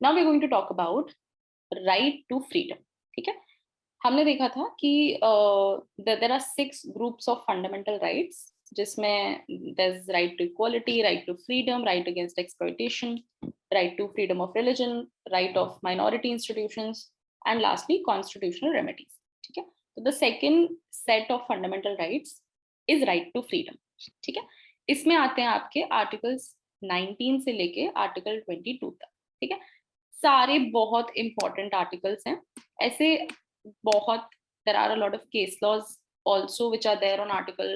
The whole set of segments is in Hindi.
Now we are going to talk about right to freedom. ठीक है, हमने देखा था कि there are 6 groups of fundamental rights, जिसमें there is right to equality, right to freedom, right against exploitation, right to freedom of religion, right of minority institutions and lastly constitutional remedies. ठीक है, तो the second set of fundamental rights is right to freedom. ठीक है, इसमें आते हैं आपके आर्टिकल्स 19 से लेके आर्टिकल 22 तक। ठीक है, सारे बहुत इंपॉर्टेंट आर्टिकल्स हैं। ऐसे बहुत there are a lot of case laws also which are there on article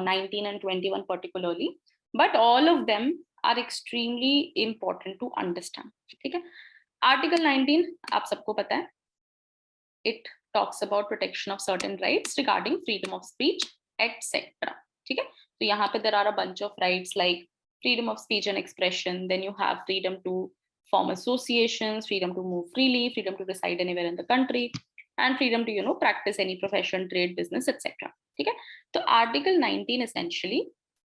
19 and 21 particularly, but all of them are extremely important to understand. ठीक है, article 19 आप सबको पता है, it talks about protection of certain rights regarding freedom of speech etc. ठीक है, तो यहाँ पे there are a bunch of rights like freedom of speech and expression, then you have freedom to form associations, freedom to move freely, freedom to reside anywhere in the country, and freedom to practice any profession, trade, business etc. ठीक है, तो आर्टिकल 19 essentially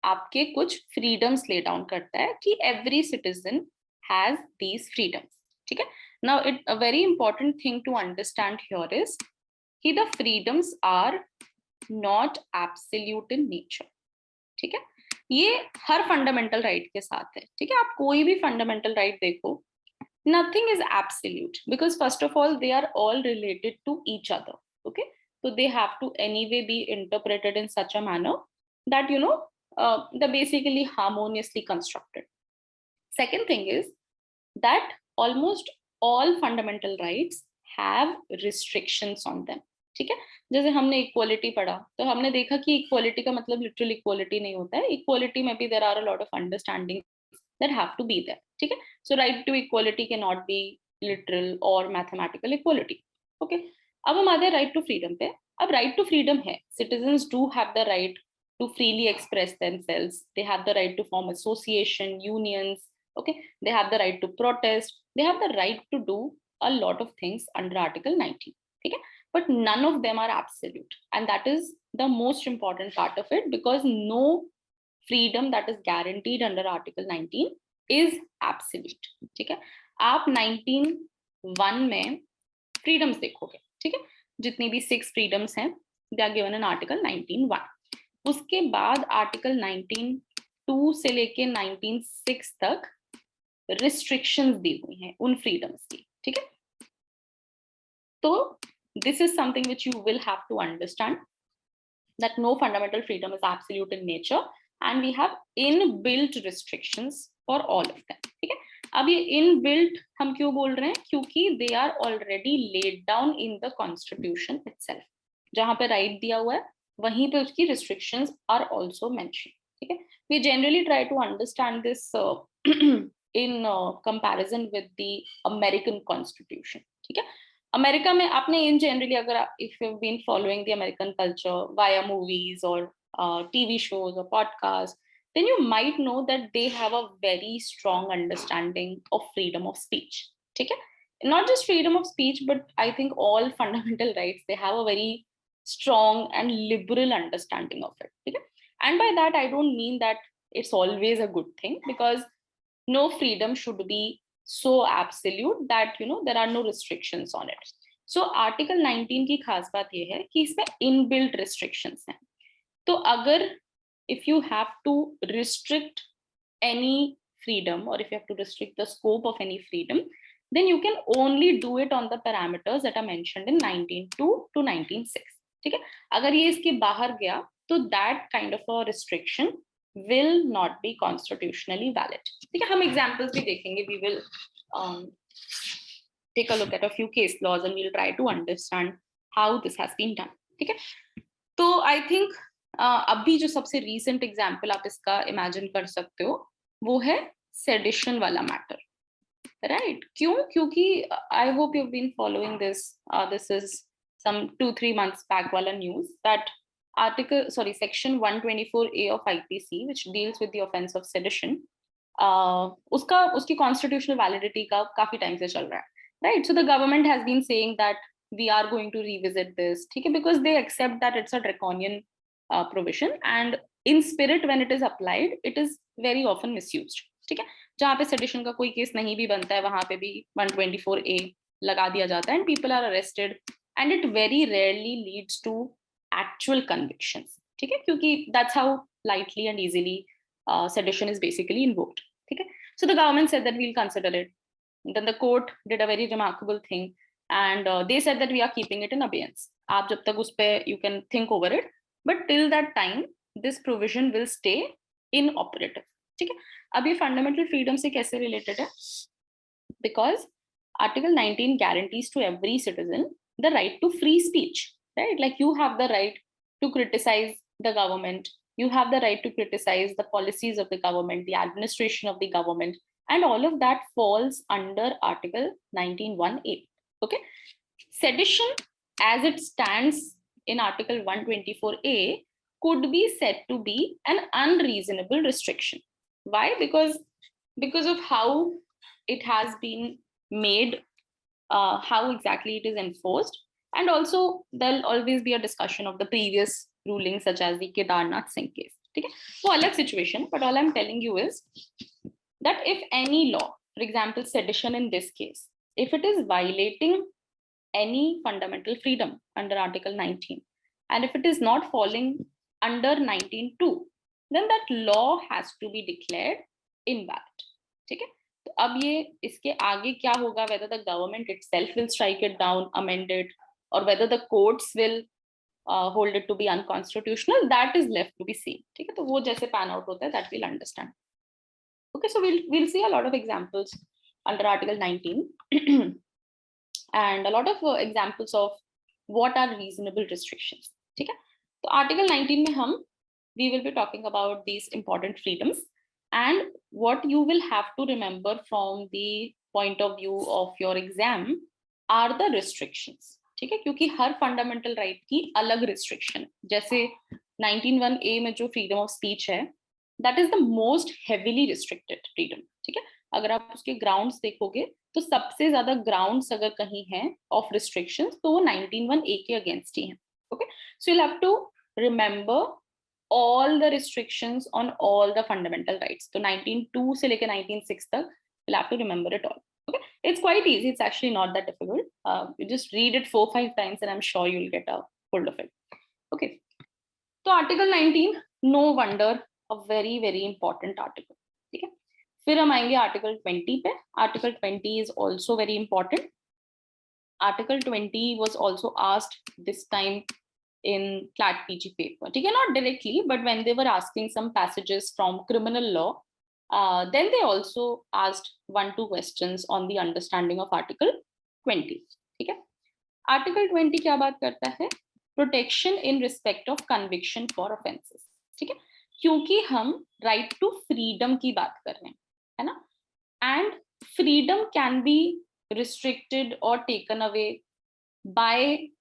आपके कुछ फ्रीडम्स ले डाउन करता है कि every citizen has these freedoms. ठीक है, now a very important thing to understand here is कि the freedoms are not absolute in nature। ठीक है, ये हर फंडामेंटल राइट के साथ है। ठीक है, आप कोई भी फंडामेंटल राइट देखो, nothing is absolute because first of all they are all related to each other. Okay, so they have to anyway be interpreted in such a manner that they're basically harmoniously constructed. Second thing is that almost all fundamental rights have restrictions on them. ठीक है, जैसे हमने इक्वालिटी पढ़ा तो हमने देखा कि इक्वालिटी का मतलब लिटरल इक्वालिटी नहीं होता है। इक्वालिटी में भी there are a lot of understanding that have to be there. ठीक है, so right to equality cannot be literal or mathematical equality. Okay, अब हम आते हैं राइट टू फ्रीडम पे। अब राइट टू फ्रीडम है, citizens do have the right to freely express themselves, they have the right to form association, unions, okay, they have the right to protest, they have the right to do a lot of things under article 19. ठीक है, but none of them are absolute, and that is the most important part of it because no freedom that is guaranteed under article 19 is absolute। ठीक है, आप 19(1) में फ्रीडम्स देखोगे। ठीक है, जितनी भी 6 फ्रीडम्स हैं they are given in article 19(1). उसके बाद आर्टिकल 19(2) से लेके 19(6) तक रिस्ट्रिक्शंस दी हुई हैं उन फ्रीडम्स की। ठीक है, तो this is something which you will have to understand, that no fundamental freedom is absolute in nature and we have inbuilt restrictions for all of them। ठीक है, अब ये inbuilt हम क्यों बोल रहे हैं, क्योंकि they are already laid down in the constitution itself। जहां पे right दिया हुआ है वहीं पे उसकी restrictions are also mentioned। ठीक है, we generally try to understand this in comparison with the American constitution। ठीक है, अमेरिका में आपने इन जनरली अगर if you been following the American culture via movies और टीवी शोज और podcast, then you might know that they have a very strong understanding of freedom of speech। ठीक है, not just freedom of speech but I think all fundamental rights they have a very strong and liberal understanding of it। ठीक है, and by that I don't mean that it's always a good thing because no freedom should be so absolute that there are no restrictions on it। So article 19 की खास बात ये है कि इसमें inbuilt restrictions हैं। तो अगर if you have to restrict any freedom or if you have to restrict the scope of any freedom, then you can only do it on the parameters that are mentioned in 19(2) to 19(6). ठीक है, अगर ये इसके बाहर गया तो that kind of a restriction will not be constitutionally valid। ठीक है, हम examples भी देखेंगे, we will take a look at a few case laws and we'll try to understand how this has been done। ठीक है, तो I think अभी जो सबसे recent example आप इसका imagine कर सकते हो वो है sedition वाला matter, right? क्यों? क्योंकि I hope you've been following this, this is some 2-3 months back वाला news that section 124A of IPC which deals with the offense of sedition, उसकी constitutional validity का काफी time से चल रहा है, right? So the government has been saying that we are going to revisit this, ठीक है, because they accept that it's a draconian provision and in spirit when it is applied it is very often misused। ठीक है, जहाँ पे सेडिशन का कोई केस नहीं भी बनता है वहां पे भी 124A लगा दिया जाता है and people are arrested and it very rarely leads to actual convictions, ठीक है, क्योंकि that's how lightly and easily sedition is basically invoked, ठीक है. So the government said that we'll consider it. Then the court did a very remarkable thing and they said that we are keeping it in abeyance. आप जब तक उस पे you can think over it, but till that time this provision will stay inoperative, ठीक है. अब ये fundamental freedom से कैसे related है? Because Article 19 guarantees to every citizen the right to free speech, right? Like you have the right to criticize the government, you have the right to criticize the policies of the government, the administration of the government, and all of that falls under Article 19(1)(a). Okay, sedition as it stands in Article 124(a) could be said to be an unreasonable restriction. Why? Because of how it has been made, how exactly it is enforced, and also there'll always be a discussion of the previous rulings such as the Kedarnath Singh case. Okay, so alag situation, but all I'm telling you is that if any law, for example sedition in this case, if it is violating any fundamental freedom under Article 19 and if it is not falling under 19(2), then that law has to be declared invalid, ठीक है. तो अब ये इसके आगे क्या होगा, whether the government itself will strike it down, amend it, or whether the courts will hold it to be unconstitutional, that is left to be seen, ठीक है. तो वो जैसे pan out होता है that we'll understand. Okay, so we'll see a lot of examples under Article 19 and a lot of examples of what are reasonable restrictions, ठीक है. तो Article 19 में हम we will be talking about these important freedoms and what you will have to remember from the point of view of your exam are the restrictions, ठीक है, क्योंकि हर फंडामेंटल राइट की अलग रिस्ट्रिक्शन, जैसे 19(1)(a) में जो फ्रीडम ऑफ स्पीच है that is the most heavily restricted freedom, ठीक है. अगर आप उसके ग्राउंड्स देखोगे तो सबसे ज्यादा ग्राउंड्स अगर कहीं हैं ऑफ रिस्ट्रिक्शंस तो वो 19(1)(a) के अगेंस्ट ही हैं. Okay, so you have to remember all the restrictions on all the fundamental rights. So 19(2) से लेकर 19(6) तक you'll have to remember it all. Okay, it's quite easy. It's actually not that difficult. You just read it 4-5 times and I'm sure you'll get a hold of it. Okay, so Article 19, no wonder a very very important article. ठीक है, फिर हम आएंगे Article 20 पे. Article 20 is also very important. Article 20 was also asked this time in CLAT PG paper. Okay, not directly, but when they were asking some passages from criminal law, then they also asked 1-2 questions on the understanding of Article 20. Okay, Article 20 क्या बात करता है? Protection in respect of conviction for offenses. ठीक है, क्योंकि हम right to freedom की बात कर रहे हैं, है ना? And freedom can be restricted or taken away by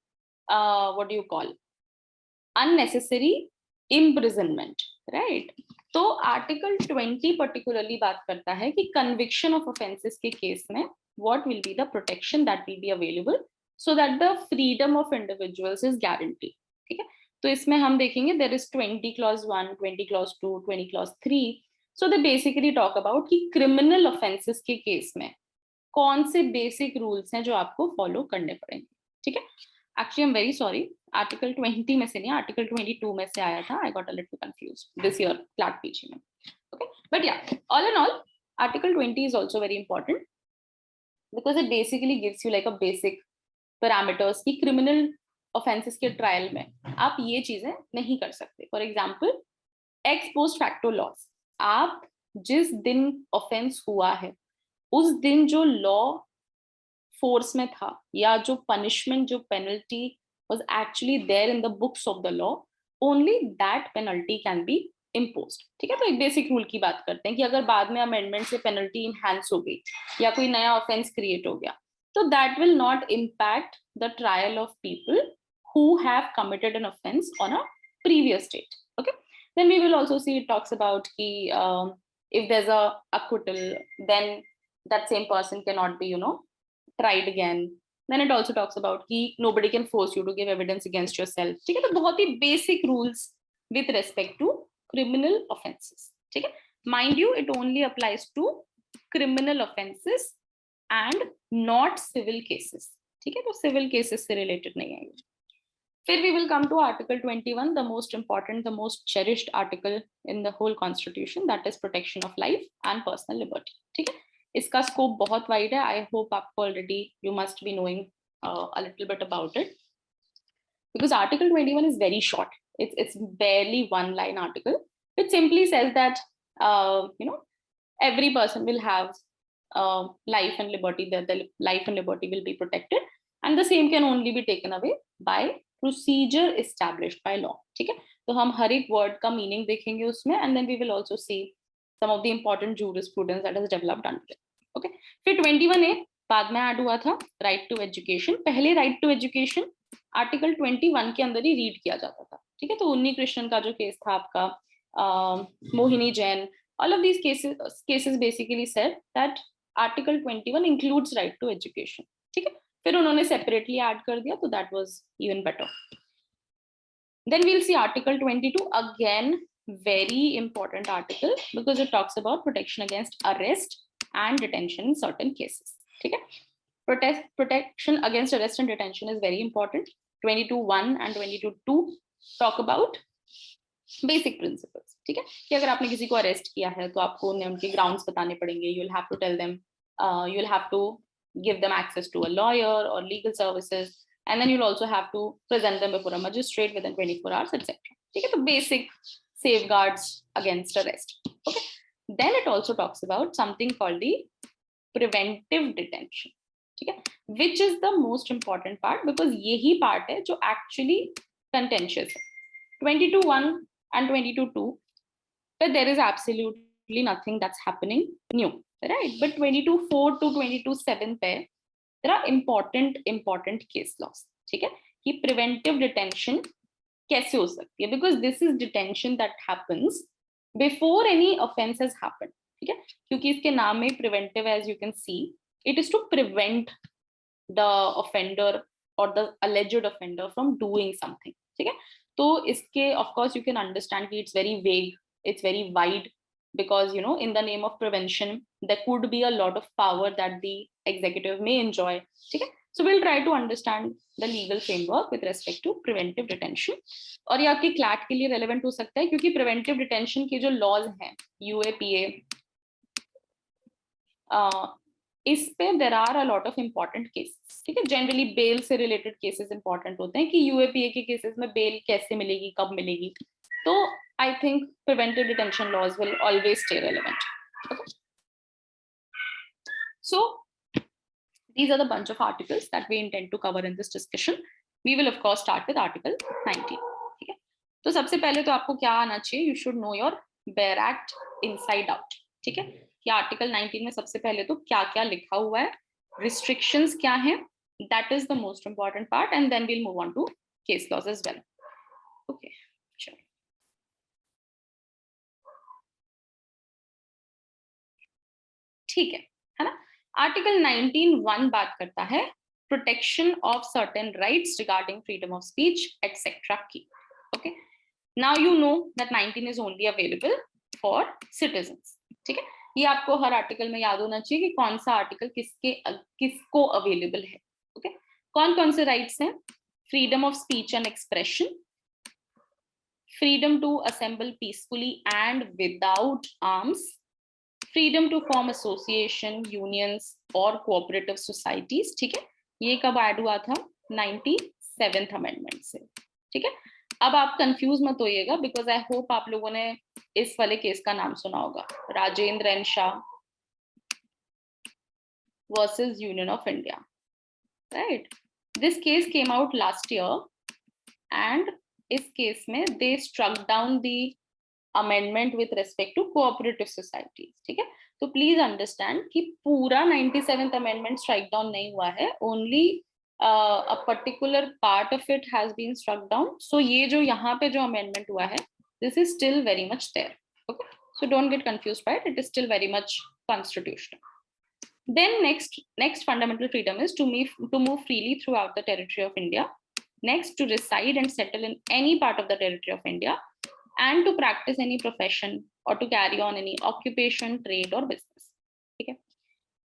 what do you call unnecessary imprisonment, right? तो Article 20 particularly बात करता है कि conviction of offenses के केस में what will be the protection that will be available so that the freedom of individuals is guaranteed. ठीक है, तो इसमें हम देखेंगे there is 20 clause 1, 20 clause 2, 20 clause 3. So they basically talk about कि criminal offenses के केस में कौन से basic rules हैं जो आपको follow करने पड़ेंगे, ठीक है. Actually, I'm very sorry. Article 20 में से नहीं, Article 22 में से आया था. I got a little confused this year, CLAT PG में. Okay, but yeah, all in all, Article 20 is also very important because it basically gives you like a basic parameters कि criminal offenses के trial में आप ये चीजें नहीं कर सकते. For example, ex post facto laws. आप जिस दिन offense हुआ है उस दिन जो law फोर्स में था या जो पनिशमेंट जो penalty was actually there in the books of the law, only that penalty can be imposed. ठीक है, तो एक बेसिक रूल की बात करते हैं कि अगर बाद में अमेंडमेंट से पेनल्टी इनहैंस हो गई या कोई नया ऑफेंस क्रिएट हो गया तो that will not impact the trial of people who have committed an offence on a previous date. Okay, then we will also see it talks about कि if there's a acquittal then that same person cannot be tried again. Then it also talks about कि nobody can force you to give evidence against yourself. ठीक है, तो बहुत ही basic rules with respect to criminal offenses. ठीक है, mind you, it only applies to criminal offenses and not civil cases. ठीक है, तो civil cases से related नहीं है. फिर we will come to Article 21, the most important, the most cherished article in the whole Constitution, that is protection of life and personal liberty. ठीक है, इसका scope बहुत wide है. I hope आपको already you must be knowing a little bit about it, because Article 21 is very short. It's barely one line article. It simply says that every person will have life and liberty. That the life and liberty will be protected, and the same can only be taken away by procedure established by law. ठीक है, तो हम हर एक word का meaning देखेंगे उसमें, and then we will also see some of the important jurisprudence that has developed under it. Okay, फिर 21A बाद में ऐड हुआ था right to education. पहले right to education आर्टिकल 21 के अंदर ही रीड किया जाता था. ठीक है, तो उन्नी कृष्णन का जो केस था आपका, Mohini Jain, all of these cases basically said that article 21 includes right to education. ठीक है, फिर उन्होंने separately ऐड कर दिया, तो that was even better. Then we'll see article 22, again very important article, because it talks about protection against arrest and detention in certain cases. ठीक है, protection against arrest and detention is very important. 22(1) and 22(2) talk about basic principles. ठीक है, कि अगर आपने किसी को अरेस्ट किया है तो आपको उन्हें उनके ग्राउंड्स बताने पड़ेंगे. You'll have to tell them, you'll have to give them access to a lawyer or legal services, and then you'll also have to present them before a magistrate within 24 hours, etc. ठीक है, तो basic safeguards against arrest. Okay, then it also talks about something called the preventive detention. ठीक है, which is the most important part, because यही part है जो actually contentious है. 22(1) and 22(2), but there is absolutely nothing that's happening new, right? But 22(4) to 22(7) पे there are important case laws. ठीक है, कि preventive detention कैसे हो सकती है, because this is detention that happens before any offense has happened. ठीक है, क्योंकि इसके नाम में preventive, as you can see, it is to prevent the offender or the alleged offender from doing something. ठीक है, तो इसके of course you can understand कि it's very vague, it's very wide, because in the name of prevention there could be a lot of power that the executive may enjoy. ठीक है, so we'll try to understand the legal framework with respect to preventive detention. और ये आपके CLAT के लिए relevant हो सकता है, क्योंकि preventive detention के जो laws हैं UAPA, इस पे there are a lot of important cases. ठीक है, generally bail से related cases important होते हैं, कि UAPA के cases में bail कैसे मिलेगी, कब मिलेगी, तो I think preventive detention laws will always stay relevant. Okay, so these are the bunch of articles that we intend to cover in this discussion. We will of course start with article 19. ठीक है, तो सबसे पहले तो आपको क्या आना चाहिए, you should know your Bear Act inside out. ठीक है, कि आर्टिकल 19 में सबसे पहले तो क्या क्या लिखा हुआ है, restrictions क्या हैं, that is the most important part, and then we'll move on to case laws as well. Okay, sure. ठीक है ना. आर्टिकल 19(1) बात करता है protection of certain rights regarding freedom of speech etcetera की. Okay, now you know that 19 is only available for citizens. ठीक है, ये आपको हर आर्टिकल में याद होना चाहिए कि कौन सा आर्टिकल किसको अवेलेबल है. ओके, कौन से राइट्स हैं, freedom of speech and expression, freedom to assemble peacefully and without arms, freedom to form association, unions or cooperative societies. ठीक है, ये कब ऐड हुआ था, 97th अमेंडमेंट से. ठीक है, अब आप कंफ्यूज मत होइएगा, बिकॉज आई होप आप लोगों ने इस वाले केस का नाम सुना होगा, Rajendra N Shah versus union of India. Right, this case came out last year, and इस केस में they struck down the amendment with respect to cooperative societies. ठीक है, तो प्लीज अंडरस्टैंड कि पूरा 97th अमेंडमेंट स्ट्राइक डाउन नहीं हुआ है, only a particular part of it has been struck down. So ये जो यहाँ पे जो अमेंडमेंट हुआ है, this is still very much there. Okay, so don't get confused by it, it is still very much constitutional. Then next fundamental freedom is to move freely throughout the territory of India. Next, to reside and settle in any part of the territory of India, and to practice any profession or to carry on any occupation, trade or business. ठीक है,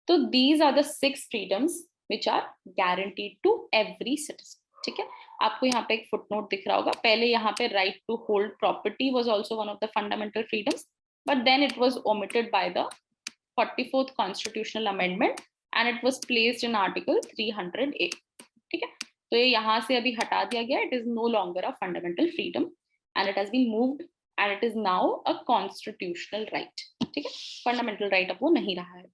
तो these are the 6 freedoms which are guaranteed to every citizen. ठीक है, आपको यहाँ पे एक फुटनोट दिख रहा होगा, पहले यहाँ पे right to hold property was also one of the fundamental freedoms, but then it was omitted by the 44th constitutional amendment and it was placed in article 300A। ठीक है, तो ये यहाँ से अभी हटा दिया गया, it is no longer a fundamental freedom and it has been moved and it is now a constitutional right. ठीक है, फंडामेंटल राइट अब वो नहीं रहा है,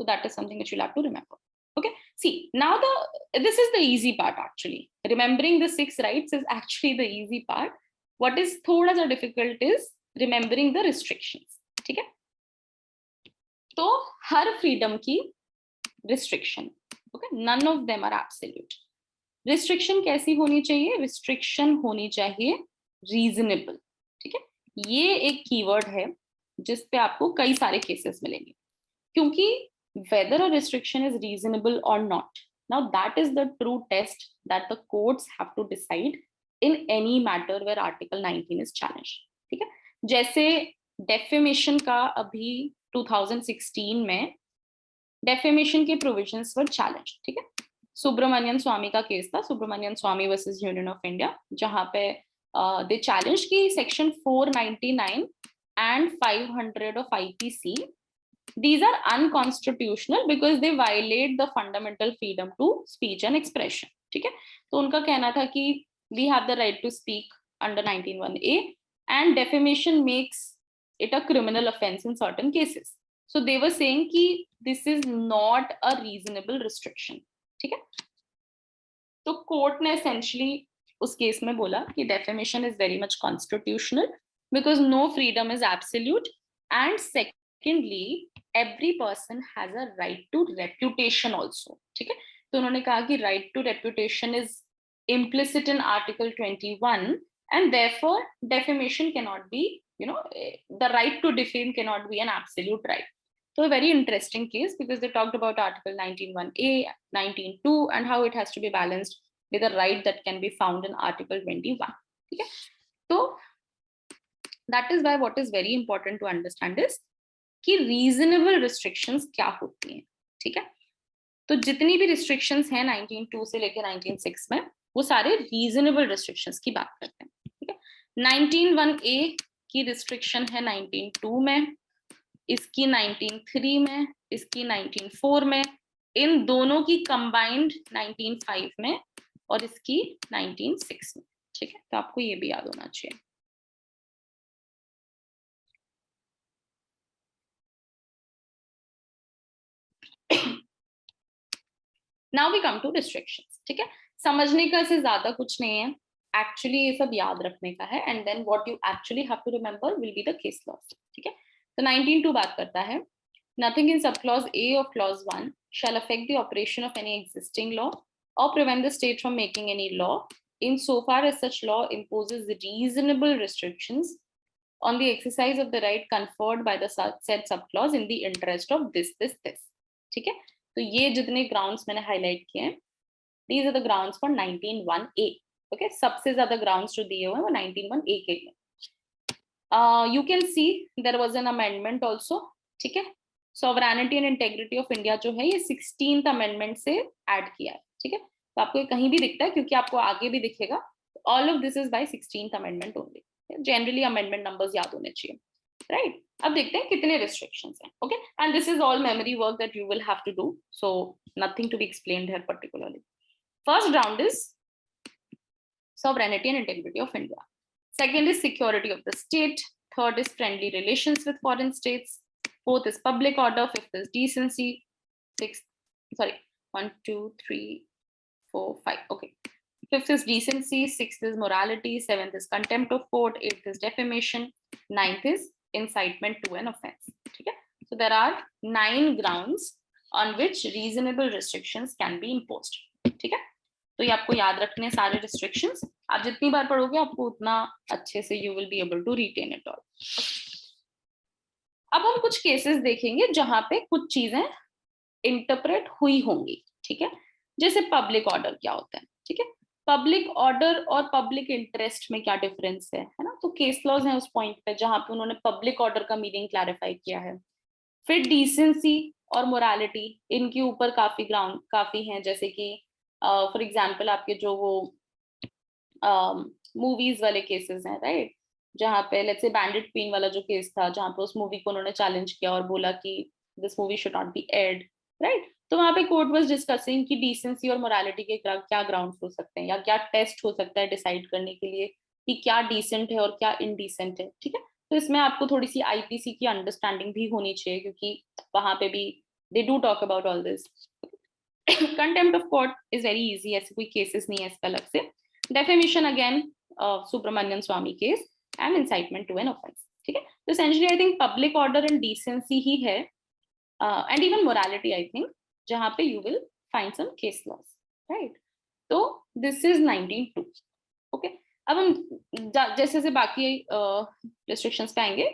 so that is something that you'll have to remember. Okay, see now this is the easy part actually. Remembering the 6 rights is actually the easy part. What is thoda sa difficult is remembering the restrictions. ठीक है, तो हर फ्रीडम की restriction, okay, none of them are absolute. Restriction कैसी होनी चाहिए? रिस्ट्रिक्शन होनी चाहिए रीजनेबल। ठीक है, ये एक कीवर्ड है जिस पे आपको कई सारे केसेस मिलेंगे, क्योंकि whether a restriction is reasonable or not, now that is the true test that the courts have to decide in any matter where article 19 is challenged. ठीक है, जैसे defamation का अभी 2016 में defamation के provisions were challenged। ठीक है, सुब्रमण्यन स्वामी का केस था, सुब्रमण्यन स्वामी वर्सेस यूनियन ऑफ इंडिया, जहां पे दे चैलेंज की section 499 and 500 of IPC, these are unconstitutional because they violate the fundamental freedom to speech and expression। ठीक है, तो उनका कहना था कि we have the right to speak under 191A and defamation makes it a criminal offense in certain cases, so they were saying कि this is not a reasonable restriction। ठीक है, तो कोर्ट ने essentially उस केस में बोला कि defamation is very much constitutional because no freedom is absolute and secondly every person has a right to reputation also। ठीक है, तो उन्होंने कहा कि right to reputation is implicit in article 21 and therefore defamation cannot be, the right to defame cannot be an absolute right। So a very interesting case because they talked about article 19(1)(a), 19(2) and how it has to be balanced with a right that can be found in article 21। ठीक है, तो that is why what is very important to understand is कि रीजनेबल रिस्ट्रिक्शंस क्या होती हैं। ठीक है, तो जितनी भी रिस्ट्रिक्शंस हैं 19(2) से लेकर 19(6) में, वो सारे रीजनेबल रिस्ट्रिक्शंस की बात करते हैं। ठीक है, 19(1)(a) की रिस्ट्रिक्शन है 19(2) में, इसकी 19(3) में, इसकी 19(4) में, इन दोनों की कंबाइंड 19(5) में और इसकी 19(6) में। ठीक है, तो आपको ये भी याद होना चाहिए। Now we come to restrictions. ठीक है, समझने का से ज्यादा कुछ नहीं है, एक्चुअली ये सब याद रखने का है and then what you actually have to remember will be the case laws. ठीक है, तो 19(2) बात करता है nothing in subclause A of clause 1 shall affect the operation of any existing law or prevent the state from making any law insofar as such law imposes reasonable restrictions on the exercise of the right conferred by the said subclause in the interest of this। ठीक है, तो ये जितने ग्राउंड्स मैंने हाईलाइट किए हैं, these are the grounds for 19(1)(a। Okay, सबसे ज्यादा ग्राउंड्स जो दिए हुए हैं वो 19(1)(a) के लिए। You can see there was an amendment also। ठीक है, sovereignty and integrity of India जो है ये 16th अमेंडमेंट से ऐड किया है। ठीक है, तो आपको ये कहीं भी दिखता है क्योंकि आपको आगे भी दिखेगा, all of this is by 16th amendment only. Generally amendment numbers याद होने चाहिए, राइट। अब देखते हैं कितने रिस्ट्रिक्शंस हैं। Okay, and this is all memory work that you will have to do, so nothing to be explained here particularly. First round is sovereignty and integrity of India. Second is security of the state. Third is friendly relations with foreign states. Fourth is public order. Fifth is decency. Sorry, 1, 2, 3, 4, 5. Okay. Fifth is decency. Sixth is morality. Seventh is contempt of court. Eighth is defamation. Ninth is incitement to an offense. Okay. So there are 9 grounds on which reasonable restrictions can be imposed. ठीक है, तो ये आपको याद रखने सारे रिस्ट्रिक्शंस, आप जितनी बार पढ़ोगे आपको उतना अच्छे से you will be able to retain it all. अब हम कुछ केसेस देखेंगे जहां पे कुछ चीजें इंटरप्रेट हुई होंगी। ठीक है, जैसे पब्लिक ऑर्डर क्या होता है। ठीक है, पब्लिक ऑर्डर और पब्लिक इंटरेस्ट में क्या डिफरेंस है ना, तो केस लॉज है उस पॉइंट पे जहां पे उन्होंने पब्लिक ऑर्डर का मीनिंग क्लैरिफाई किया है। फिर डिसेंसी और मोरालिटी, इनके ऊपर काफी हैं, जैसे कि फॉर एग्जाम्पल आपके जो वो मूवीज वाले केसेस हैं, राइट, जहाँ पे लेट्स से बैंडिट क्वीन वाला जो केस था, जहाँ पे उस मूवी को उन्होंने चैलेंज किया और बोला कि this movie should not be aired, right. तो वहां पे कोर्ट वाज डिस्कसिंग कि डिसेंसी और मोरालिटी के क्या ग्राउंड्स हो सकते हैं, या क्या टेस्ट हो सकता है डिसाइड करने के लिए कि क्या डिसेंट है और क्या इनडिसेंट है, ठीक है। तो इसमें आपको थोड़ी सी आईपीसी की अंडरस्टैंडिंग भी होनी चाहिए, क्योंकि वहां पे भी they do talk about all this. Contempt of court is very easy, ऐसे कोई केसेस नहीं है इसका अलग से। Defamation again Subramanian Swamy case, and incitement to an offence, ठीक है। तो essentially I think public order and decency ही है, and even morality I think, जहां पे you will find some case laws, right. तो दिस इज 19(2). ओके, अब हम जैसे से बाकी रिस्ट्रिक्शंस पे आएंगे,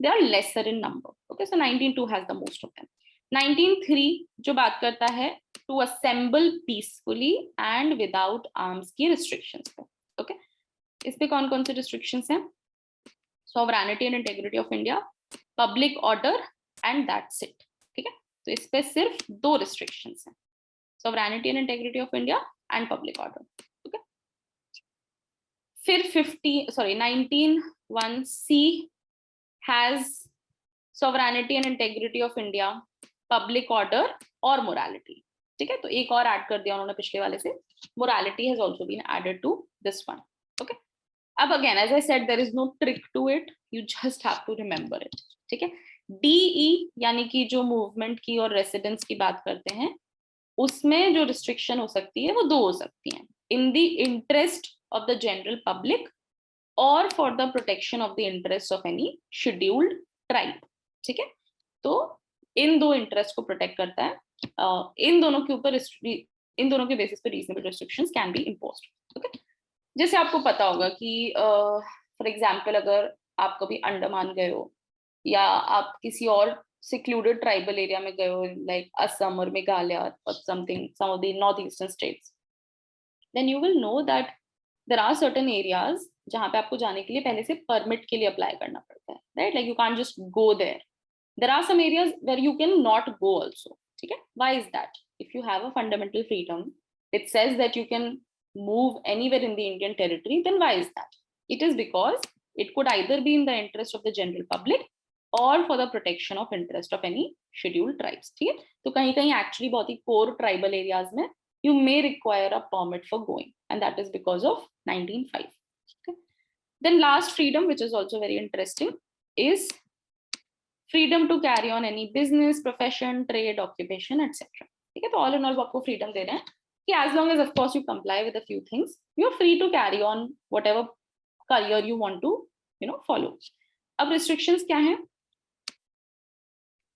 they are lesser in number. Okay, so 19(2) has the most of them. 19(3) जो बात करता है to assemble peacefully and without arms की रिस्ट्रिक्शंस पे। ओके, इस पे कौन कौन से रिस्ट्रिक्शंस हैं? Sovereignty and integrity of India, public order, and that's it, ठीक है। तो इस पे सिर्फ 2 रिस्ट्रिक्शंस हैं, sovereignty and integrity of India and public order. Okay, फिर 19(1)(c) has sovereignty and integrity of India, public order और मोरालिटी, ठीक है। तो एक और ऐड कर दिया उन्होंने पिछले वाले से, morality has also been added to this one. Okay, अब again as I said there is no trick to it, you just have to remember it, ठीक है। डीई यानी कि जो मूवमेंट की और रेसिडेंस की बात करते हैं, उसमें जो रिस्ट्रिक्शन हो सकती है वो 2 हो सकती हैं, in the interest of the general public और for the protection of the interest of any scheduled tribe, ठीक है। तो इन 2 इंटरेस्ट को प्रोटेक्ट करता है, इन दोनों के बेसिस पे reasonable restrictions can be imposed. Okay, जैसे आपको पता होगा कि फॉर एग्जाम्पल अगर आप कभी अंडमान गए हो, या आप किसी और सिक्लूडेड ट्राइबल एरिया में गए हो, लाइक असम और मेघालय और something, some of the north eastern states, then you will know that there are certain areas जहाँ पे आपको जाने के लिए पहले से परमिट के लिए अप्लाई करना पड़ता है, right, like you can't just go there. There are some areas where you can not go also, ठीक है। Why is that? If you have a fundamental freedom, it says that you can move anywhere in the Indian territory, then why is that? It is because it could either be in the interest of the general public or for the protection of interest of any scheduled tribes, ठीक है। तो कहीं कहीं actually बहुत ही core tribal areas में you may require a permit for going, and that is because of 19(5). Okay? Then last freedom, which is also very interesting, is freedom to carry on any business, profession, trade, occupation, etc. ठीक है, तो all in all आपको freedom दे रहे हैं कि as long as of course you comply with a few things, you're free to carry on whatever career you want to, follow. अब restrictions क्या हैं?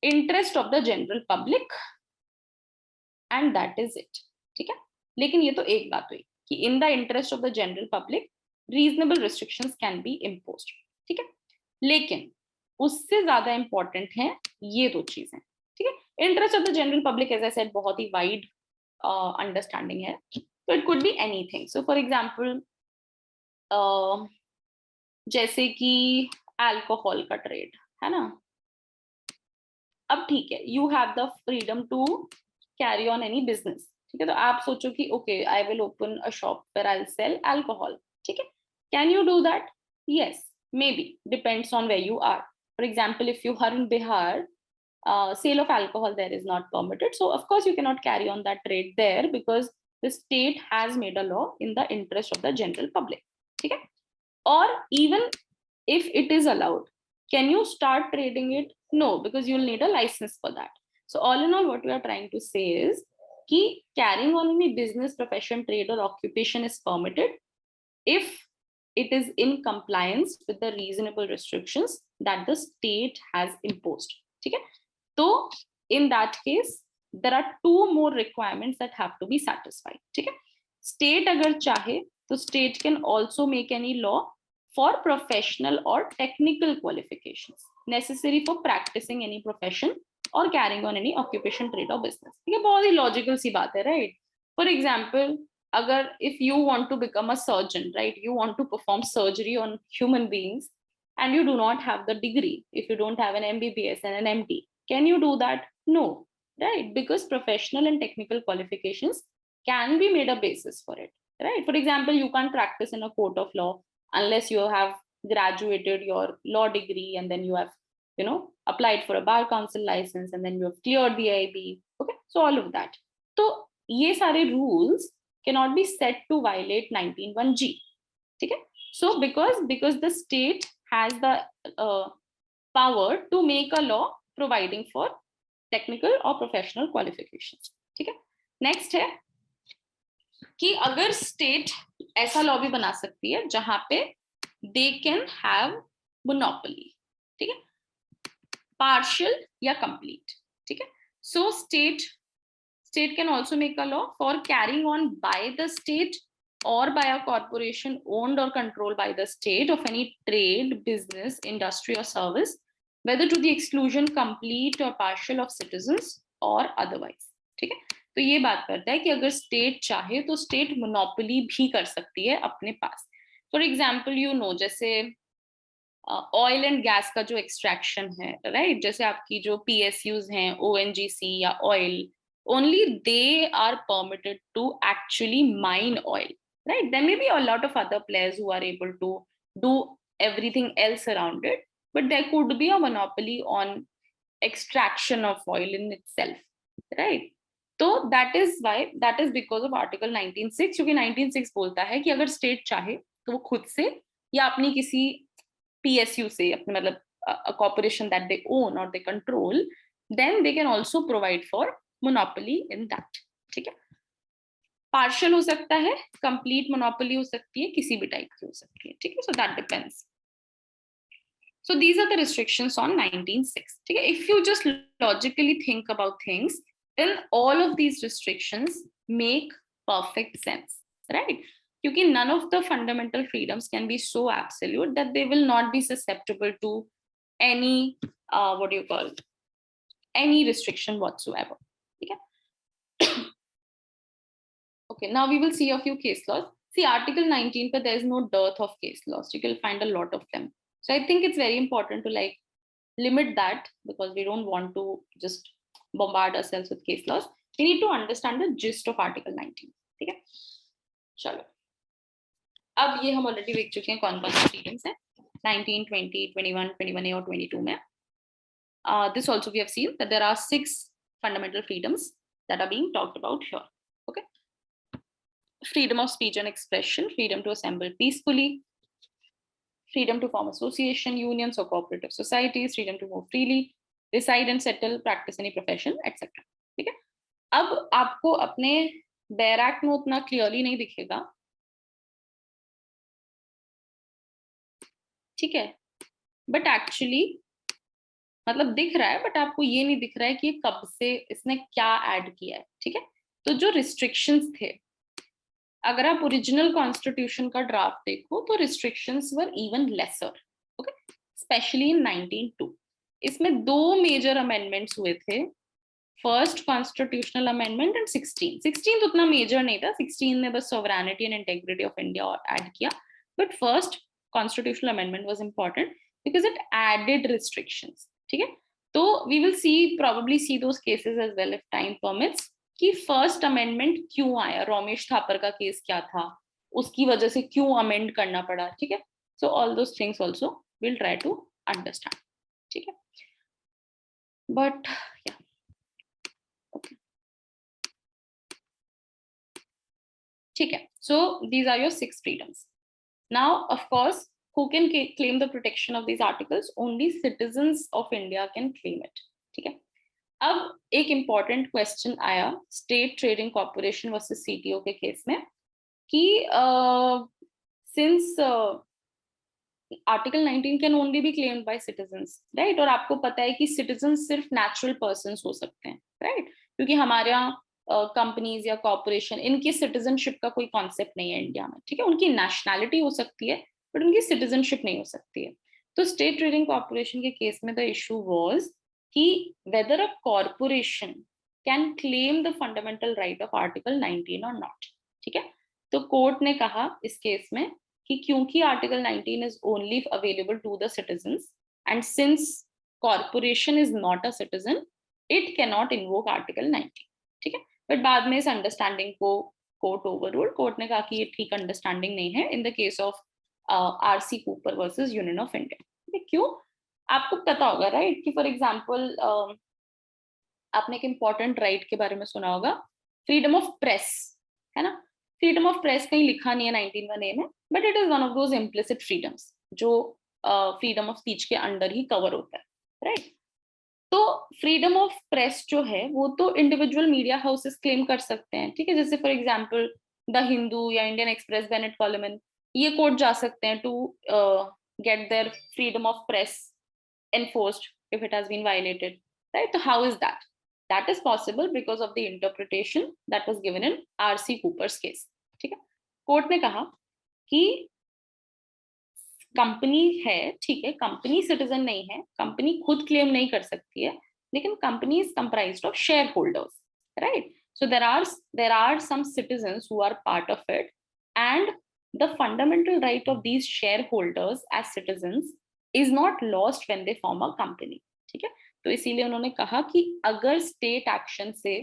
Interest of the general public, and that is it, ठीक है। लेकिन ये तो एक बात हुई कि in the interest of the general public, reasonable restrictions can be imposed, ठीक है। लेकिन उससे ज्यादा इंपॉर्टेंट है ये 2 चीजें, ठीक है। Interest of the general public, as I said, बहुत ही वाइड अंडरस्टैंडिंग है, तो it could be anything. So for example जैसे कि अल्कोहल का ट्रेड है ना, अब ठीक है, you have the freedom to carry on any business, ठीक है। तो आप सोचो कि okay, I will open a shop where I will sell alcohol, ठीक है। Can you do that? Yes, maybe, depends on where you are. For example, if you are in Bihar, sale of alcohol there is not permitted, so of course you cannot carry on that trade there because the state has made a law in the interest of the general public, ठीक है। or even if it is allowed, can you start trading it? No, because you'll need a license for that. So all in all, what we are trying to say is कि carrying on any business, profession, trade or occupation is permitted if it is in compliance with the reasonable restrictions that the state has imposed, ठीक है। तो in that case there are 2 more requirements that have to be satisfied, ठीक है। state अगर चाहे तो state can also make any law for professional or technical qualifications necessary for practicing any profession or carrying on any occupation, trade or business, ठीक है। बहुत ही logical सी बात है, right? For example, अगर if you want to become a surgeon, right, you want to perform surgery on human beings and you do not have the degree, if you don't have an MBBS and an MD, Can you do that? No, right? Because professional and technical qualifications can be made a basis for it, right? For example, you can't practice in a court of law unless you have graduated your law degree and then you have, applied for a bar council license and then you have cleared the IB. Okay, so all of that. So, ये सारे rules cannot be said to violate 19(1)(g). Okay? So, because the state has the power to make a law providing for technical और प्रोफेशनल क्वालिफिकेशंस, ठीक है। नेक्स्ट है कि अगर स्टेट ऐसा लॉ भी बना सकती है जहां पे दे कैन हैव मोनोपोली, ठीक है, पार्शियल या कंप्लीट, ठीक है। So state can also make a law for carrying on by the state or by a corporation owned or controlled by the state of any trade, business, industry or service, whether to the exclusion complete or partial of citizens or otherwise, ठीक है। तो ये बात करता है कि अगर स्टेट चाहे तो स्टेट मोनोपोली भी कर सकती है अपने पास। फॉर एग्जाम्पल जैसे ऑयल एंड गैस का जो एक्सट्रैक्शन है, राइट, जैसे आपकी जो PSUs हैं, ONGC या oil, only they are permitted to actually mine oil, right? There may be a lot of other players who are able to do everything else around it, but there could be a monopoly on extraction of oil in itself, right? तो that is because of article 19(6), क्योंकि 19(6) बोलता है कि अगर स्टेट चाहे तो वो खुद से या अपनी किसी PSU से, अपने मतलब a corporation that they own or they control, then they can also provide for monopoly in that, ठीक है। पार्शियल हो सकता है, कंप्लीट मोनोपोली हो सकती है, किसी भी टाइप की हो सकती है, ठीक है। So that depends. So these are the restrictions on 19(6). ठीक है। If you just logically think about things, then all of these restrictions make perfect sense, right? क्योंकि none of the fundamental freedoms can be so absolute that they will not be susceptible to any what do you call it? Any restriction whatsoever. Okay. Okay, now we will see a few case laws. See, Article 19, but there is no dearth of case laws. You will find a lot of them. So I think it's very important to like limit that, because we don't want to just bombard ourselves with case laws. We need to understand the gist of Article 19. ठीक है? चलो, अब ये हम already देख चुके हैं कौन कौन से freedoms हैं 19, 20, 21, 21A और 22 में. This also we have seen that there are 6 fundamental freedoms that are being talked about here. Okay. Freedom of speech and expression, freedom to assemble peacefully, freedom to form association, unions or cooperative societies, freedom to move freely, reside and settle, practice any profession, etc. ठीक है। अब आपको अपने बैरक में उतना क्लियरली नहीं दिखेगा, ठीक है, बट एक्चुअली मतलब दिख रहा है, बट आपको ये नहीं दिख रहा है कि कब से इसने क्या ऐड किया है, ठीक है। तो जो रिस्ट्रिक्शंस थे, अगर आप ओरिजिनल कॉन्स्टिट्यूशन का ड्राफ्ट देखो तो restrictions were even laser, okay, specially in 19(2). इसमें 2 मेजर अमेंडमेंट्स हुए थे, फर्स्ट कॉन्स्टिट्यूशनल अमेंडमेंट एंड 16 उतना मेजर नहीं था, 16 ने बस sovereignty and integrity of India add किया, but first constitutional amendment was important because it added restrictions, ठीक है। तो we will see probably see those cases as well if time permits कि फर्स्ट अमेंडमेंट क्यों आया, रमेश थापर का केस क्या था, उसकी वजह से क्यों अमेंड करना पड़ा, ठीक है। So all those things also will try to understand, ठीक है। बट या ओके, ठीक है। So these are your 6 freedoms. Now of course who can claim the protection of these articles? Only citizens of India can claim it, ठीक है। अब एक इम्पॉर्टेंट क्वेश्चन आया state trading corporation versus CTO के केस में कि since article 19 can only be claimed by citizens, right, और आपको पता है कि सिटीजंस सिर्फ नेचुरल पर्सन्स हो सकते हैं, राइट, क्योंकि हमारे यहाँ कंपनीज या कॉर्पोरेशन, इनकी सिटीजनशिप का कोई कॉन्सेप्ट नहीं है इंडिया में, ठीक है। उनकी नेशनैलिटी हो सकती है बट उनकी सिटीजनशिप नहीं हो सकती है। तो स्टेट ट्रेडिंग कॉर्पोरेशन के केस में द इशू वाज कि whether a corporation can claim the fundamental right of Article 19 or not, ठीक है। तो कोर्ट ने कहा इस केस में कि क्योंकि Article 19 is only available to the citizens and since corporation is not a citizen, it can not invoke article 19, ठीक है। बट बाद में इस अंडरस्टैंडिंग को कोर्ट ओवररूल, कोर्ट ने कहा कि ये ठीक अंडरस्टैंडिंग नहीं है in the case of RC Cooper versus union of India. क्यों? आपको पता होगा राइट कि फॉर एग्जांपल आपने एक इंपॉर्टेंट राइट के बारे में सुना होगा, फ्रीडम ऑफ प्रेस, है ना। फ्रीडम ऑफ प्रेस कहीं लिखा नहीं है 19(1)A में, but it is one of those implicit freedoms जो फ्रीडम ऑफ स्पीच के अंडर ही कवर होता है, राइट। तो फ्रीडम ऑफ प्रेस जो है वो तो इंडिविजुअल मीडिया हाउसेस क्लेम कर सकते हैं, ठीक है। जैसे फॉर एग्जांपल द हिंदू या इंडियन एक्सप्रेस, बेनेट कॉलमन, ये कोर्ट जा सकते हैं to get their freedom of press enforced if it has been violated, right? So how is that? That is possible because of the interpretation that was given in RC Cooper's case, ठीक है। कोर्ट ने कहा कि कंपनी है, ठीक है, कंपनी सिटीजन नहीं है, कंपनी खुद क्लेम नहीं कर सकती है, लेकिन company is comprised of shareholders, right. So there are some citizens who are part of it, and the fundamental right of these shareholders as citizens is not lost when they form a company, ठीक है। तो इसीलिए उन्होंने कहा कि अगर स्टेट एक्शन से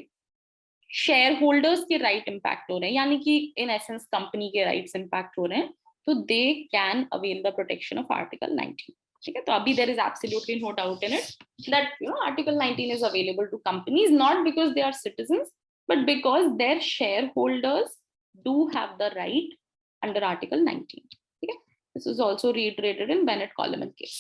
शेयर होल्डर्स के राइट इंपैक्ट हो रहे हैं, यानी कि इन एसेंस कंपनी के राइट्स इंपैक्ट हो रहे हैं, तो दे can avail the protection of article 19, ठीक है। तो अभी there is absolutely no doubt in it that article 19 is available to companies, not because they are citizens but because their shareholders do have the right under article 19, ठीक है। This is also reiterated in Bennett Coleman case.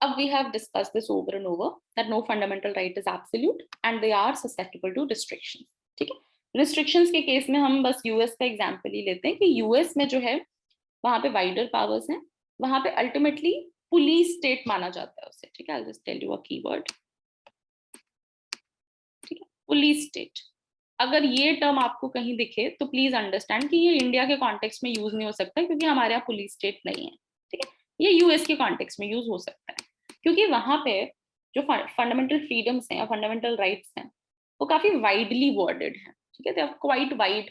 We have discussed this over and over that no fundamental right is absolute and they are susceptible to restrictions, ठीक है। Restrictions के केस में हम बस यूएस का एग्जाम्पल ही लेते हैं कि यूएस में जो है वहां पे वाइडर पावर्स हैं, वहां पे अल्टीमेटली पुलिस स्टेट माना जाता है उसे, ठीक है। I'll just tell you a keyword, ठीक है, पुलिस स्टेट। अगर ये टर्म आपको कहीं दिखे तो प्लीज अंडरस्टैंड कि ये इंडिया के कॉन्टेक्स्ट में यूज नहीं हो सकता क्योंकि हमारे यहाँ पुलिस स्टेट नहीं है, ठीक है। ये यूएस के कॉन्टेक्स्ट में यूज हो सकता है क्योंकि वहां पे जो फंडामेंटल फ्रीडम्स हैं, फंडामेंटल राइट्स हैं, वो काफी वाइडली वर्डेड हैं, ठीक है। They are quite wide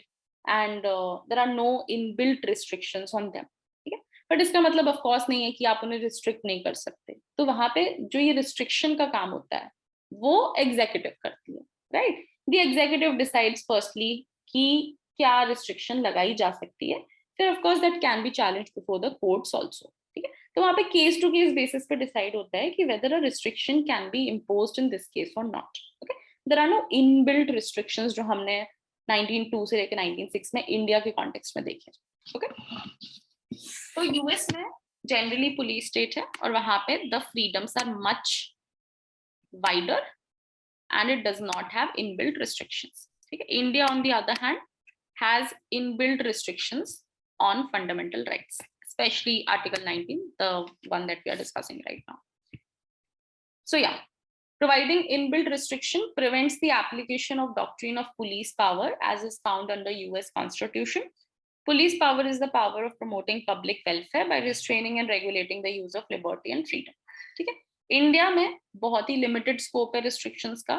and there are no inbuilt restrictions on them, ठीक है। बट इसका मतलब ऑफ कोर्स नहीं है कि आप उन्हें रिस्ट्रिक्ट नहीं कर सकते। तो वहां पे जो ये रिस्ट्रिक्शन का काम होता है वो एग्जीक्यूटिव करती है, right. The executive decides firstly कि क्या restriction लगाई जा सकती है, फिर of course that can be challenged before the courts also, ठीक है। तो वहाँ पे case to case basis पे decide होता है कि whether a restriction can be imposed in this case or not, okay। There are no inbuilt restrictions जो हमने 1902 से लेकर 1906 में इंडिया के कॉन्टेक्स्ट में देखे, okay। तो यूएस में जनरली पुलिस स्टेट है और वहां पे the freedoms are much wider and it does not have inbuilt restrictions, okay? India on the other hand has inbuilt restrictions on fundamental rights, especially article 19, the one that we are discussing right now. So yeah, providing inbuilt restriction prevents the application of doctrine of police power as is found under US Constitution. Police power is the power of promoting public welfare by restraining and regulating the use of liberty and freedom, ठीक है। इंडिया में बहुत ही लिमिटेड स्कोप है रिस्ट्रिक्शंस का,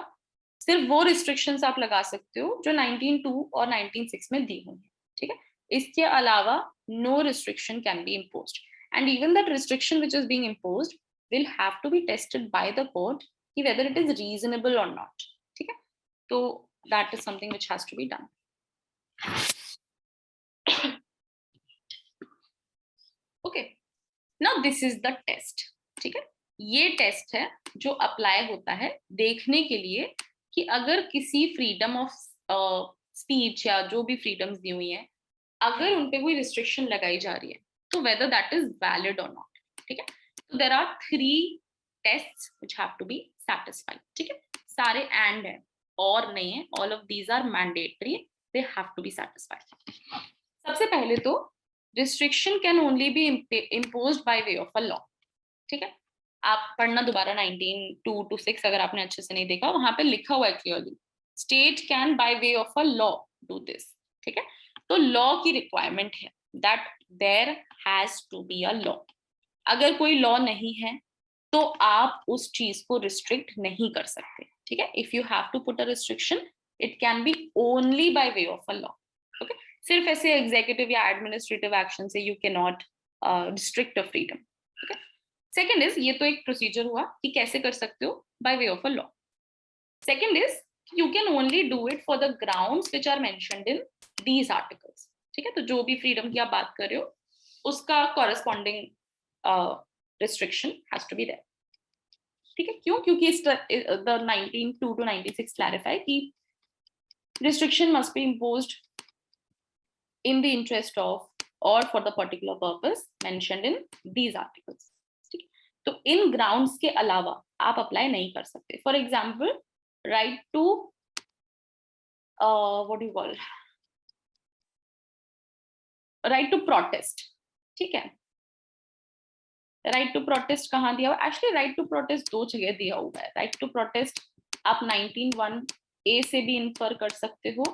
सिर्फ वो रिस्ट्रिक्शंस आप लगा सकते हो जो 1902 और 1906 में दी हुई है, ठीक है। इसके अलावा no restriction can be imposed and even that restriction which is being imposed will have to be tested by the court कि वेदर इट इज रीजनेबल और नॉट, ठीक है। तो that is something which has to be done. Okay, now this is the test, ठीक है। ये टेस्ट है जो अप्लाई होता है देखने के लिए कि अगर किसी फ्रीडम ऑफ स्पीच या जो भी फ्रीडम्स दी हुई है, अगर उन पे कोई रिस्ट्रिक्शन लगाई जा रही है तो वेदर दैट इज वैलिड और नॉट, ठीक है। तो there are 3 tests which have to be satisfied, ठीक है। सारे एंड है और नहीं है, all of these are mandatory, they have to be satisfied. सबसे पहले तो restriction can only be imposed by way of a law, ठीक है। आप पढ़ना दोबारा 1902 to 6 अगर आपने अच्छे से नहीं देखा, वहां पे लिखा हुआ है clearly, state can by way of a law do this, ठीक है। तो लॉ की रिक्वायरमेंट है that there has to be a law. अगर कोई लॉ नहीं है तो आप उस चीज को रिस्ट्रिक्ट नहीं कर सकते, ठीक है। If you have to put a restriction it can be only by way of a law, okay. सिर्फ ऐसे एग्जीक्यूटिव या एडमिनिस्ट्रेटिव एक्शन से you can not restrict a freedom. ठीक है. सेकेंड इज, ये तो एक प्रोसीजर हुआ कि कैसे कर सकते हो, bye way of a law. Second is, you can only do it for the grounds which are mentioned in these articles. ठीक है. तो जो भी फ्रीडम की आप बात कर रहे हो उसका corresponding restriction has to be there. ठीक है. क्यों? क्योंकि the 19(2) to 96 clarify कि restriction must be imposed in the interest of or for the particular purpose mentioned in these articles. ठीक है. तो इन grounds के अलावा आप अप्लाई नहीं कर सकते. For example, right to what do you call, right to protest. ठीक है. राइट टू प्रोटेस्ट कहाँ दिया हुआ? एक्चुअली राइट टू प्रोटेस्ट दो जगह दिया हुआ है. राइट टू प्रोटेस्ट आप 19(1)A से भी इन्फर कर सकते हो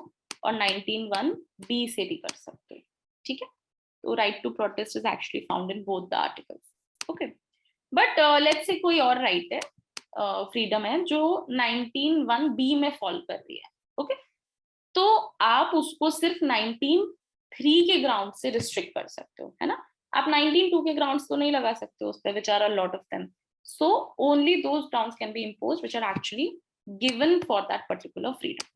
और 19(1)B से भी कर सकते हो. ठीक है. तो right to protest is actually found in both the articles. Okay. But let's say कोई और राइट है, फ्रीडम है जो 19(1)B में फॉल कर रही है. ओके. तो आप उसको सिर्फ 19(3) के ग्राउंड से रिस्ट्रिक्ट कर सकते हो, है ना. आप 19(2) के ग्राउंड्स तो नहीं लगा सकते उस पे, which are a lot of them. So only those grounds can be imposed which are actually given for that particular freedom.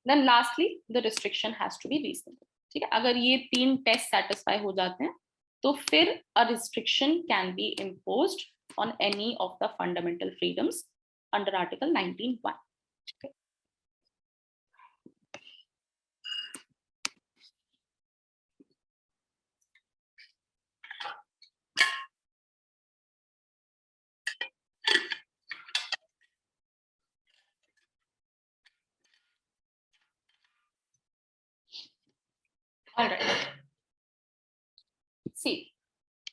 Then lastly, the restriction has to be reasonable. ठीक है. अगर ये 3 टेस्ट satisfy हो जाते हैं तो फिर a restriction can be imposed on any of the fundamental freedoms under Article 19(1). Okay. All right. See,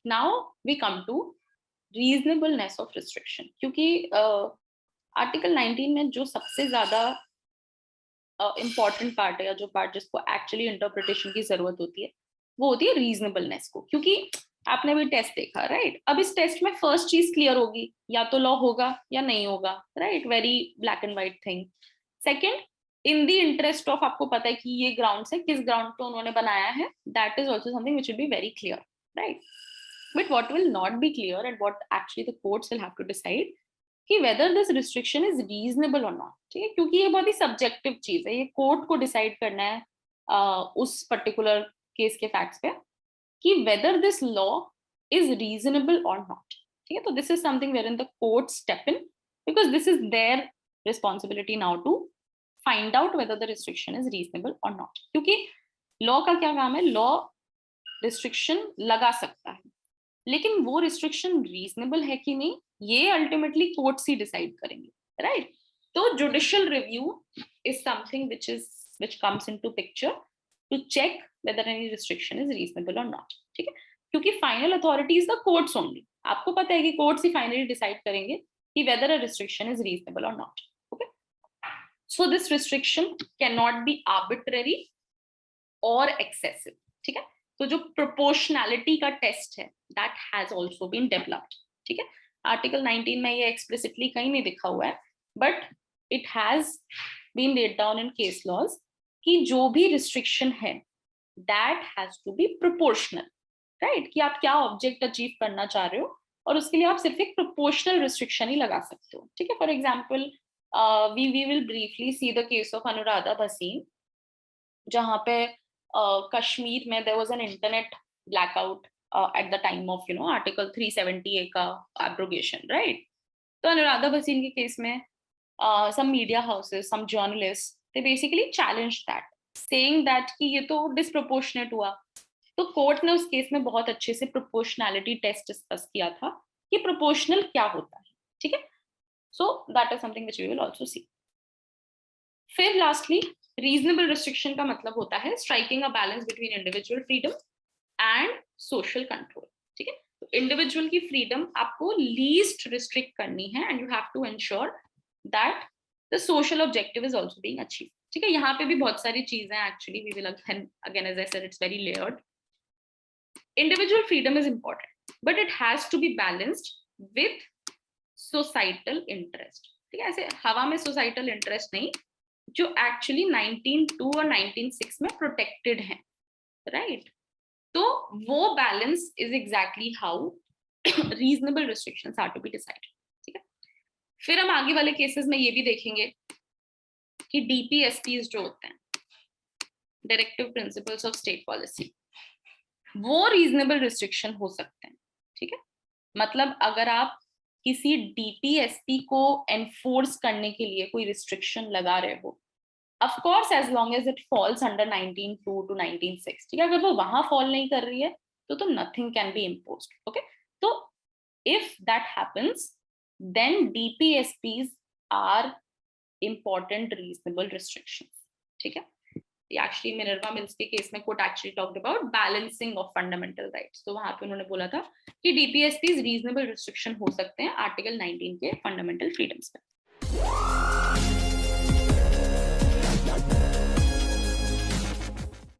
now we come to reasonableness of restriction. क्योंकि आर्टिकल 19 में जो सबसे ज्यादा इम्पॉर्टेंट पार्ट है या जो पार्ट जिसको एक्चुअली इंटरप्रिटेशन की जरूरत होती है वो होती है रीजनेबलनेस को. क्योंकि आपने भी टेस्ट देखा, राइट. अब इस टेस्ट में फर्स्ट चीज क्लियर होगी, या तो लॉ होगा या नहीं होगा, right. Very black and white thing. Second, in the interest of आपको पता है कि ये ग्राउंड है, किस ग्राउंड पे उन्होंने बनाया है, that is also something which will be very clear, right. But what will not be clear and what actually the courts will have to decide कि whether this restriction is reasonable और नॉट. ठीक है. क्योंकि ये बहुत ही सब्जेक्टिव चीज है, ये कोर्ट को डिसाइड करना है उस पर्टिकुलर केस के फैक्ट्स पे कि whether this law is reasonable और नॉट. ठीक है. तो this is something where in the court step in, because this is their responsibility now to find out whether the restriction is reasonable और नॉट. क्योंकि लॉ का क्या काम है? लॉ रिस्ट्रिक्शन लगा सकता है, लेकिन वो रिस्ट्रिक्शन रीजनेबल है कि नहीं ये अल्टीमेटली कोर्ट्स ही डिसाइड करेंगे, राइट. तो judicial review is something which comes into picture to check whether any restriction is reasonable or not. ठीक है. क्योंकि final authority is the courts only. आपको पता है कि कोर्ट्स ही फाइनली डिसाइड करेंगे कि whether a restriction is reasonable or not. Okay. So this restriction cannot be arbitrary or excessive. ठीक है. तो जो प्रोपोर्शनैलिटी का टेस्ट है that has also been developed. ठीक है. आर्टिकल 19 में ये एक्सप्लिसिटली कहीं नहीं लिखा हुआ है, but it has been laid down in case laws कि जो भी रिस्ट्रिक्शन है that has to be proportional, right. कि आप क्या ऑब्जेक्ट अचीव करना चाह रहे हो और उसके लिए आप सिर्फ एक प्रोपोर्शनल रिस्ट्रिक्शन ही लगा सकते हो. ठीक है. For example we will briefly see the case of Anuradha Bhasin, जहाँ पे कश्मीर में there was an internet blackout at the time of article 370A का abrogation, right. तो अनुराधा भसीन के केस में some media houses, some journalists, they basically challenged that, saying that कि ये तो disproportionate हुआ. तो कोर्ट ने उस केस में बहुत अच्छे से प्रोपोर्शनैलिटी टेस्ट डिस्कस किया था कि प्रोपोर्शनल क्या होता है. ठीक है. So that is something which we will also see. फिर लास्टली, रीजनेबल रिस्ट्रिक्शन का मतलब होता है striking a balance between individual freedom and social control. ठीक है. तो इंडिविजुअल की फ्रीडम आपको लीस्ट रिस्ट्रिक्ट करनी है and you have to ensure that the social objective is also being achieved. ठीक है. यहाँ पे भी बहुत सारी चीजें actually we will again as I said it's very layered. Individual freedom is important but it has to be balanced with societal interest. ठीक है. ऐसे हवा में सोसाइटल इंटरेस्ट नहीं, जो एक्चुअली 19.2 और 19.6 में प्रोटेक्टेड हैं, राइट? तो वो balance is exactly how reasonable restrictions are to be decided, ठीक है? फिर हम आगे वाले केसेस में ये भी देखेंगे कि डीपीएसपीज जो होते हैं, directive principles of state policy, वो रीजनेबल रिस्ट्रिक्शन हो सकते हैं, ठीक है? मतलब अगर आप किसी डीपीएसपी को एनफोर्स करने के लिए कोई रिस्ट्रिक्शन लगा रहे हो, of course as long as it falls under 19.2 to 19.6, ठीक है? अगर वो वहां फॉल नहीं कर रही है तो nothing can be imposed, okay? तो if that happens then DPSPs are important reasonable restrictions, ठीक है? एक्चुअली मिनर्वा मिल्स के केस में court actually talked about balancing of fundamental rights, तो वहां पे उन्होंने बोला था कि डीपीएसपीज रीजनेबल रिस्ट्रिक्शन हो सकते हैं आर्टिकल 19 के फंडामेंटल फ्रीडम्स पे।